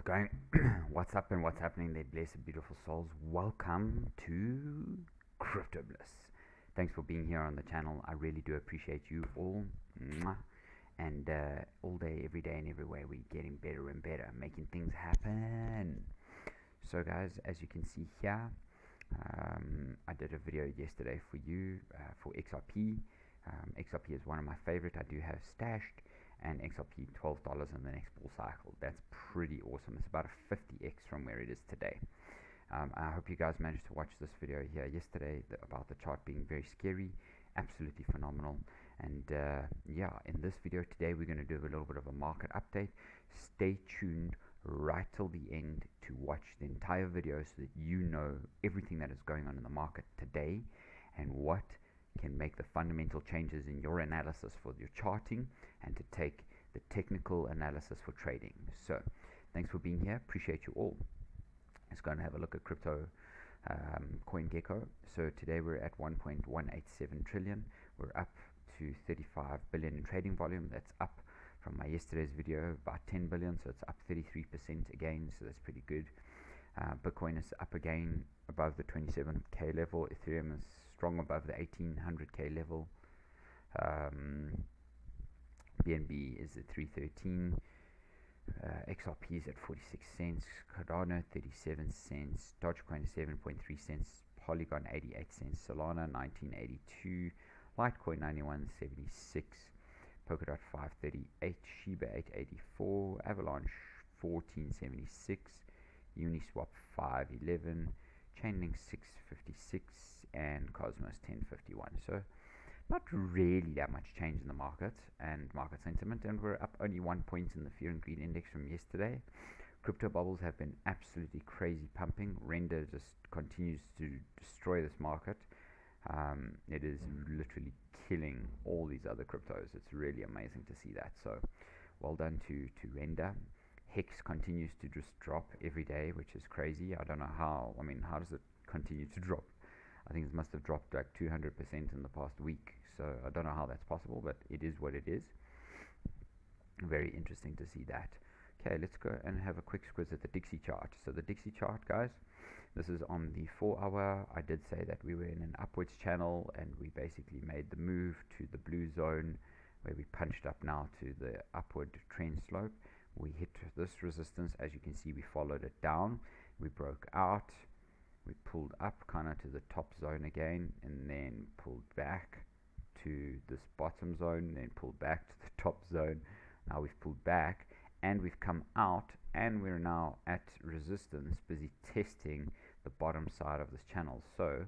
going? What's up and what's happening there, blessed, beautiful souls? Welcome to Crypto Bliss. Thanks for being here on the channel. I really do appreciate you all. Mwah. And all day, every day, and everywhere, we're getting better and better, making things happen. So, guys, as you can see here, I did a video yesterday for you for XRP. XRP is one of my favorite. I do have stashed. And XRP $12 in the next bull cycle. That's pretty awesome. It's about a 50x from where it is today. I hope you guys managed to watch this video here yesterday about the chart being very scary, absolutely phenomenal. And yeah, in this video today we're going to do a little bit of a market update. Stay tuned right till the end to watch the entire video so that you know everything that is going on in the market today and what can make the fundamental changes in your analysis for your charting and to take the technical analysis for trading. So thanks for being here, appreciate you all. Let's go and have a look at crypto coin gecko. So today we're at 1.187 trillion. We're up to 35 billion in trading volume. That's up from my yesterday's video about 10 billion, so it's up 33% again, so that's pretty good. Bitcoin is up again above the 27k level. Ethereum is strong above the 1800k level. BNB is at 313. XRP is at 46 cents. Cardano 37 cents. Dogecoin 7.3 cents. Polygon 88 cents. Solana 1982. Litecoin 91.76. Polkadot 538. Shiba 884. Avalanche 14.76. Uniswap 511. Chainlink 656. And Cosmos 1051. So not really that much change in the market and market sentiment, and we're up only 1 point in the fear and greed index from yesterday. Crypto bubbles have been absolutely crazy pumping. Render just continues to destroy this market. It is literally killing all these other cryptos. It's really amazing to see that. So well done to Render. Hex continues to just drop every day, which is crazy. I don't know how. I mean, how does it continue to drop? I think it must have dropped like 200% in the past week. So I don't know how that's possible, but it is what it is. Very interesting to see that. Okay, let's go and have a quick squiz at the Dixie chart. So the Dixie chart, guys, this is on the 4 hour. I did say that we were in an upwards channel and we basically made the move to the blue zone where we punched up now to the upward trend slope. We hit this resistance. As you can see, we followed it down. We broke out. We pulled up kind of to the top zone again and then pulled back to this bottom zone, then pulled back to the top zone. Now we've pulled back and we've come out and we're now at resistance, busy testing the bottom side of this channel. So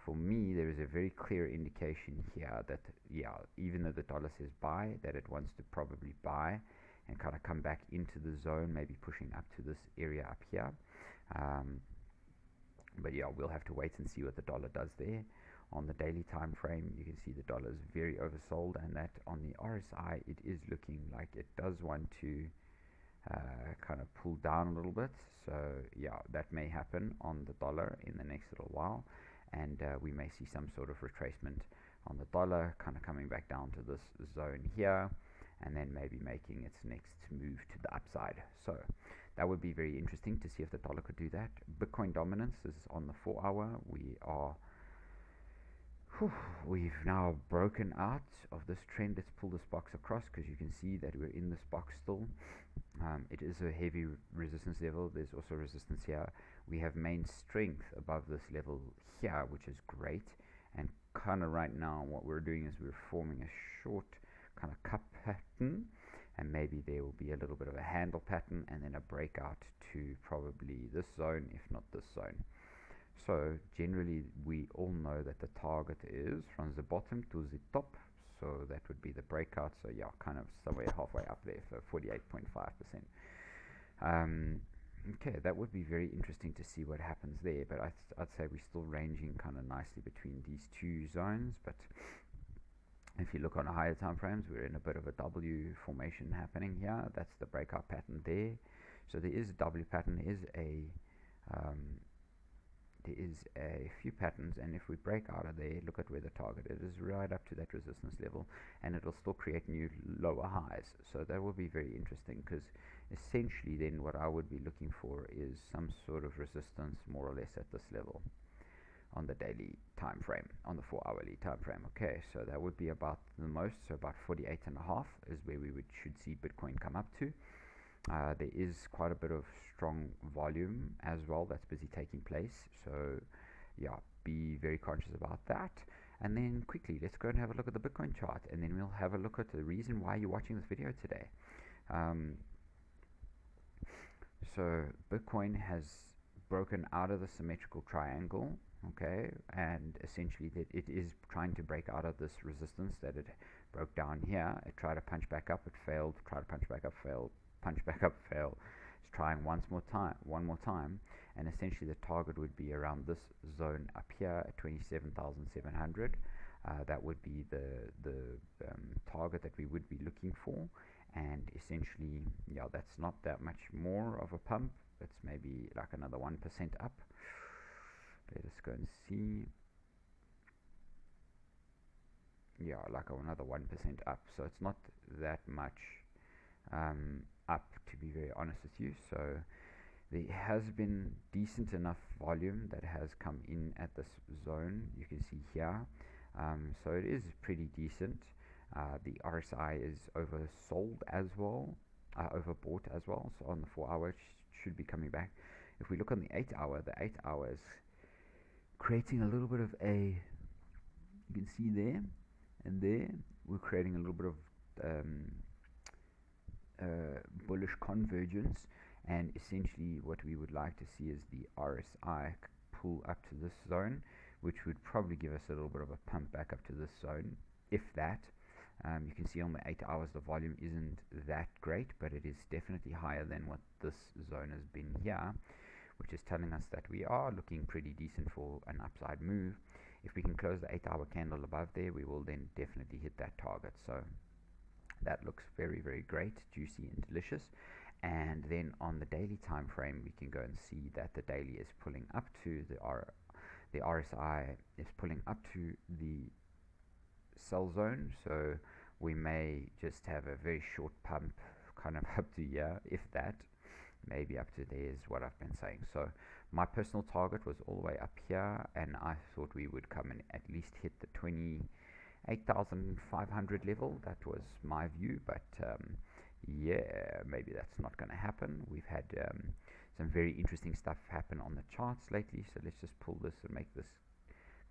for me, there is a very clear indication here that, yeah, even though the dollar says buy, that it wants to probably buy and kind of come back into the zone, maybe pushing up to this area up here. But yeah, we'll have to wait and see what the dollar does there. On the daily time frame, you can see the dollar is very oversold, and that on the RSI, it is looking like it does want to kind of pull down a little bit. So yeah, that may happen on the dollar in the next little while, and we may see some sort of retracement on the dollar, kind of coming back down to this zone here, and then maybe making its next move to the upside. So that would be very interesting to see if the dollar could do that. Bitcoin dominance is on the 4 hour. We've now broken out of this trend. Let's pull this box across because you can see that we're in this box still. It is a heavy resistance level. There's also resistance here. We have main strength above this level here, which is great. And kind of right now what we're doing is we're forming a short kind of cup pattern, and maybe there will be a little bit of a handle pattern and then a breakout to probably this zone, if not this zone. So generally we all know that the target is from the bottom to the top, so that would be the breakout. So yeah, kind of somewhere halfway up there for 48.5%. Okay, that would be very interesting to see what happens there, but I'd say we're still ranging kind of nicely between these two zones. But if you look on higher time frames, we're in a bit of a W formation happening here. That's the breakout pattern there. So there is a W pattern, there is a there is a few patterns, and if we break out of there, look at where the target is right up to that resistance level, and it'll still create new lower highs. So that will be very interesting, because essentially then what I would be looking for is some sort of resistance more or less at this level on the daily time frame, on the 4-hourly time frame. Okay, so that would be about the most, so about 48.5 is where we should see Bitcoin come up to. There is quite a bit of strong volume as well that's busy taking place, so yeah, be very conscious about that. And then quickly, let's go and have a look at the Bitcoin chart, and then we'll have a look at the reason why you're watching this video today. So Bitcoin has broken out of the symmetrical triangle, okay, and essentially that it is trying to break out of this resistance that it broke down here. It tried to punch back up, it failed, tried to punch back up, failed, punch back up, fail. It's trying one more time, and essentially the target would be around this zone up here at 27,700. That would be the target that we would be looking for, and essentially, yeah, that's not that much more of a pump. It's maybe like another 1% up. Let us go and see. Yeah, like another 1% up. So it's not that much up, to be very honest with you. So there has been decent enough volume that has come in at this zone. You can see here. So it is pretty decent. The RSI is oversold as well, overbought as well. So on the 4-hour should be coming back. If we look on the 8-hour, the 8 hours creating a little bit of a, you can see there and there, we're creating a little bit of bullish convergence, and essentially what we would like to see is the RSI pull up to this zone, which would probably give us a little bit of a pump back up to this zone, if that. You can see on the 8 hours the volume isn't that great, but it is definitely higher than what this zone has been here, which is telling us that we are looking pretty decent for an upside move. If we can close the 8-hour candle above there, we will then definitely hit that target. So that looks very, very great, juicy and delicious. And then on the daily time frame, we can go and see that the daily is pulling up to the RSI is pulling up to the sell zone. So we may just have a very short pump kind of up to here, if that, maybe up to there is what I've been saying. So my personal target was all the way up here, and I thought we would come and at least hit the 28,500 level. That was my view, but yeah, maybe that's not going to happen. We've had some very interesting stuff happen on the charts lately, so let's just pull this and make this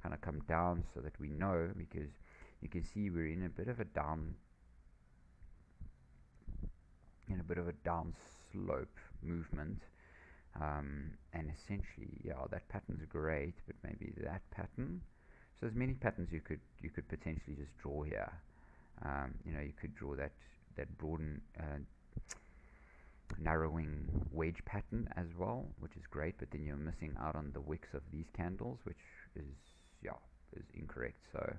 kind of come down so that we know, because you can see we're in a bit of a down slope movement, and essentially, yeah, that pattern's great, but maybe that pattern. So there's many patterns you could potentially just draw here. You know, you could draw that broaden narrowing wedge pattern as well, which is great, but then you're missing out on the wicks of these candles, which is incorrect. So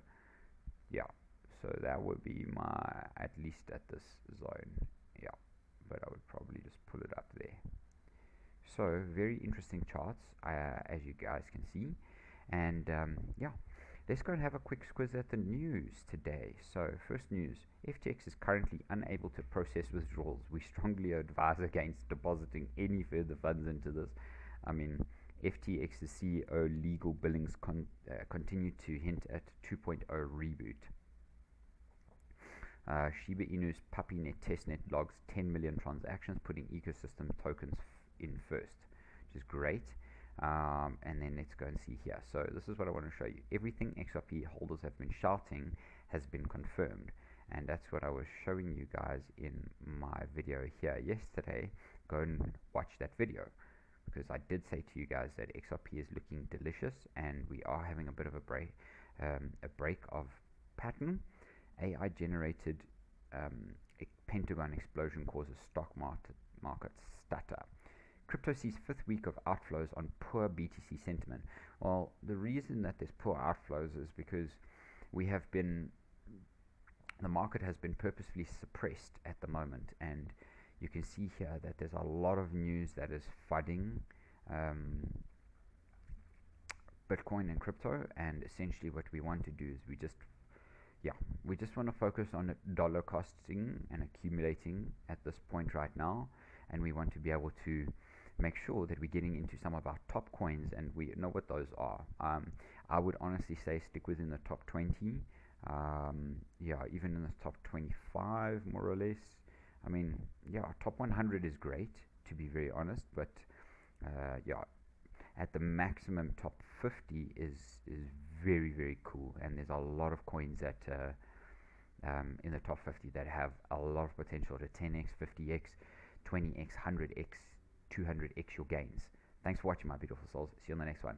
yeah, so that would be my, at least at this zone, yeah, but I would probably just pull it up there. So very interesting charts, as you guys can see. And yeah, let's go and have a quick squiz at the news today. So first news, FTX is currently unable to process withdrawals. We strongly advise against depositing any further funds into this. I mean, FTX's CEO legal billings continue to hint at 2.0 reboot. Shiba Inu's PuppyNet testnet logs 10 million transactions, putting ecosystem tokens in first, which is great. And then let's go and see here. So this is what I want to show you. Everything XRP holders have been shouting has been confirmed, and that's what I was showing you guys in my video here yesterday. Go and watch that video, because I did say to you guys that XRP is looking delicious, and we are having a bit of a break of pattern. AI generated Pentagon explosion causes stock market stutter. Crypto sees fifth week of outflows on poor BTC sentiment. Well, the reason that there's poor outflows is because the market has been purposefully suppressed at the moment, and you can see here that there's a lot of news that is flooding Bitcoin and crypto. And essentially what we want to do is we just want to focus on dollar costing and accumulating at this point right now, and we want to be able to make sure that we're getting into some of our top coins, and we know what those are. I would honestly say stick within the top 20, even in the top 25 more or less. I mean, top 100 is great, to be very honest, but at the maximum top 50 is very, very cool, and there's a lot of coins that in the top 50 that have a lot of potential to 10x, 50x, 20x, 100x, 200x your gains. Thanks for watching, my beautiful souls. See you on the next one.